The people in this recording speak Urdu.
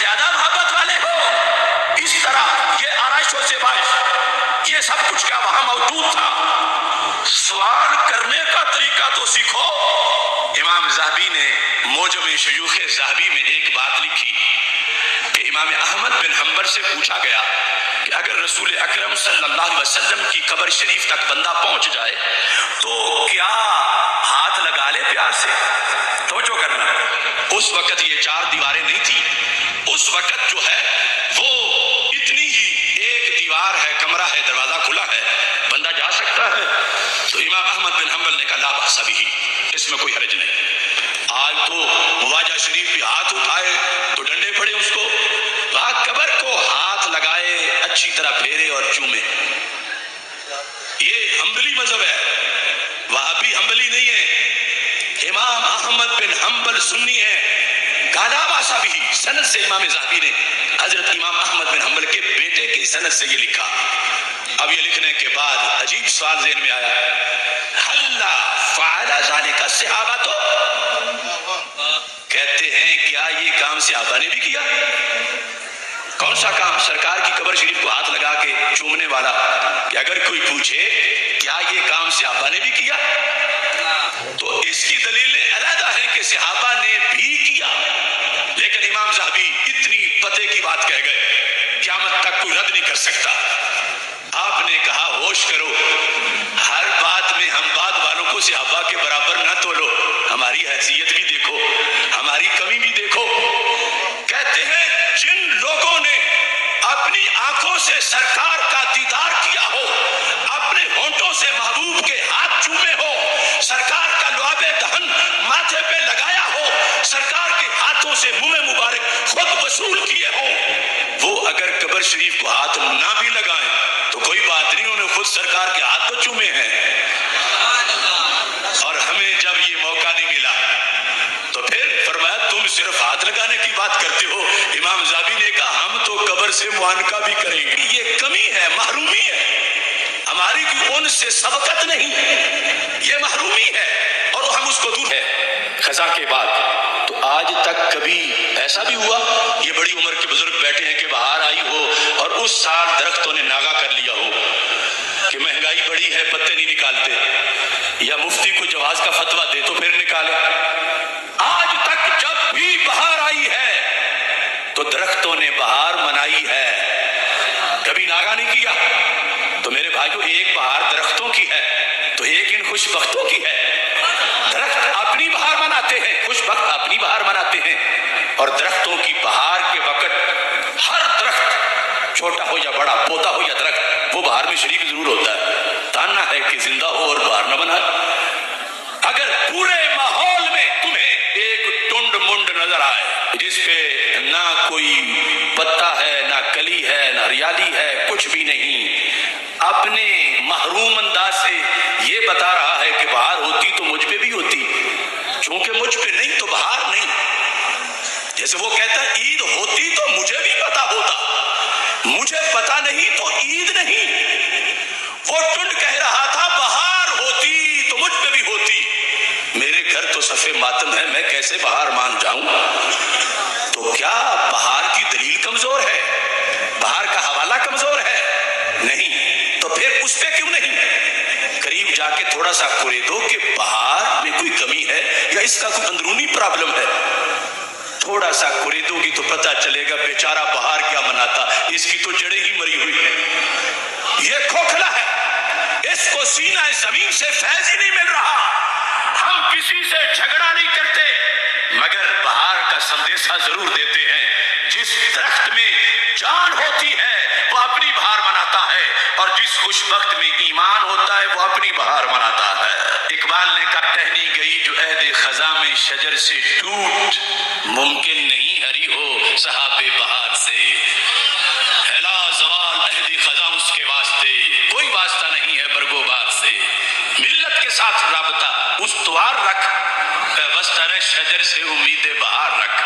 زیادہ محبت والے ہو. اس طرح یہ آرائش و زیبائش یہ سب کچھ کیا وہاں موجود تھا. سوال کرنے کا طریقہ تو سیکھو. امام ذہبی نے موجم شیوخ ذہبی میں ایک بات لکھی کہ امام احمد بن حنبل سے پوچھا گیا کہ اگر رسول اکرم صلی اللہ علیہ وسلم کی قبر شریف تک بندہ پہنچ جائے تو کیا ہاتھ لگا لے پیار سے. توجہ کرنا، اس وقت یہ 4 دیواریں نہیں تھی. اس وقت جو ہے وہ اتنی ہی ایک دیوار ہے، کمرہ ہے، دروازہ کھلا ہے، بندہ جا سکتا ہے. تو امام احمد بن حنبل نے کہا لا بأس بہ، اس میں کوئی حرج نہیں. آج تو مواجہ شریف پہ ہاتھ اٹھائے تو ڈنڈے پڑے اس کو. قبر کو ہاتھ لگائے، اچھی طرح پھیرے اور چومے. یہ حنبلی مذہب ہے، وہابی حنبلی نہیں ہے. امام احمد بن حنبل سنی ہے. لا بأس بہ، سند سے امام ذہبی نے حضرت امام احمد بن حنبل کے بیٹے کی سند سے یہ لکھا. اب یہ لکھنے کے بعد عجیب سوال ذہن میں آیا، حل فعل ذلک الصحابہ، تو کہتے ہیں کیا یہ کام صحابہ نے بھی کیا؟ کون سا کام؟ سرکار کی قبر شریف کو ہاتھ لگا کے چومنے والا. کہ اگر کوئی پوچھے کیا یہ کام صحابہ نے بھی کیا تو اس کی دلیلیں علیحدہ ہیں کہ صحابہ نے بھی کیا. لیکن امام ذہبی اتنی پتے کی بات کہہ گئے قیامت تک کوئی رد نہیں کر سکتا. آپ نے کہا ہوش کرو، ہر بات میں ہم بات والوں کو صحابہ کے برابر نہ تولو. ہماری حیثیت بھی دیکھو، ہماری کمی بھی دیکھو. کہتے ہیں جن لوگوں نے اپنی آنکھوں سے سرکار کا دیدار کیا ہو، اپنے ہونٹوں سے محبوب کے ہاتھ چومے ہو، سرکار کا لعاب دہن ماتھے پہ لگایا ہو، سرکار کے ہاتھوں سے منہ مبارک خود وصول کیے ہوں، وہ اگر قبر شریف کو ہاتھ نہ بھی لگائیں تو کوئی بات نہیں، انہوں نے خود سرکار کے ہاتھ تو چومے ہیں. اور ہمیں جب یہ موقع نہیں ملا تو پھر فرمایا تم صرف ہاتھ لگانے کی بات کرتے ہو. امام ذہبی نے کہا ہم تو قبر سے معانقہ بھی کریں گے. یہ کمی ہے، محرومی ہے ہماری کی ان سے سبقت نہیں، یہ محرومی ہے اور ہم اس کو دور ہے. خزاں کے بعد تو آج تک کبھی ایسا بھی ہوا یہ بڑی عمر کے بزرگ بیٹھے ہیں کہ بہار آئی ہو اور اس سال درختوں نے ناغہ کر لیا ہو کہ مہنگائی بڑی ہے پتے نہیں نکالتے، یا مفتی کو جواز کا فتویٰ دے تو پھر نکالے. آج تک جب بھی بہار آئی ہے تو درختوں نے بہار منائی ہے، کبھی ناغہ نہیں کیا. تو میرے بھائیو ایک بہار درختوں کی ہے تو ایک ان خوش بختوں کی ہے. درخت اپنی بہار مناتے ہیں، خوش بخت اپنی بہار مناتے ہیں. اور درختوں کی بہار کے وقت ہر درخت چھوٹا ہو یا بڑا، پوتا ہو یا درخت، وہ بہار میں شریک ضرور ہوتا ہے. تانا ہے کہ زندہ ہو اور بہار نہ بنائے. اگر پورے ماحول میں تمہیں ایک ٹنڈ منڈ نظر آئے جس پہ نہ کوئی پتا ہے، نہ کلی ہے، نہ ہریالی ہے، کچھ بھی نہیں، اپنے محروم انداز سے یہ بتا رہا ہے کہ بہار ہوتی تو مجھ پہ بھی ہوتی، چونکہ مجھ پہ نہیں تو بہار نہیں. جیسے وہ کہتا ہے عید ہوتی تو مجھے بھی پتا ہوتا، مجھے پتا نہیں تو عید نہیں. وہ ٹنڈ کہہ رہا تھا بہار ہوتی تو مجھ پہ بھی ہوتی، میرے گھر تو صفے ماتم ہے، میں کیسے بہار مان جاؤں. تو کیا بہار کی دلیل کمزور ہے؟ بہار کا حوالہ کمزور ہے؟ نہیں. تو پھر اس پہ کیوں نہیں قریب جا کے تھوڑا سا کھولے دو کہ بہار میں کوئی کمی ہے یا اس کا کوئی اندرونی پرابلم ہے. تھوڑا سا کھولے دو گی تو پتہ چلے گا بیچارہ بہار کیا مناتا، اس کی تو جڑیں ہی مری ہوئی ہیں. یہ کھوکھلا ہے، اس کو سینہ زمین سے فیض ہی نہیں مل رہا. ہم کسی سے جھگڑا نہیں کرتے مگر بہار کا سندیشہ ضرور دیتے ہیں. جس درخت میں جان ہوتی ہے وہ اپنی بہار مناتا ہے، اور جس خوش بخت میں ایمان ہوتا ہے وہ اپنی بہار مناتا ہے. اقبال نے کہا ٹہنی گئی جو عہد خزاں میں شجر سے ٹوٹ، ممکن نہیں ہری ہو صحاب بہار سے. ہلا زوال عہد خزاں اس کے واسطے، کوئی واسطہ نہیں ہے برگو بار سے. ملت کے ساتھ رابطہ استوار رکھ، پیوستہ رہ شجر سے امید بہار رکھ.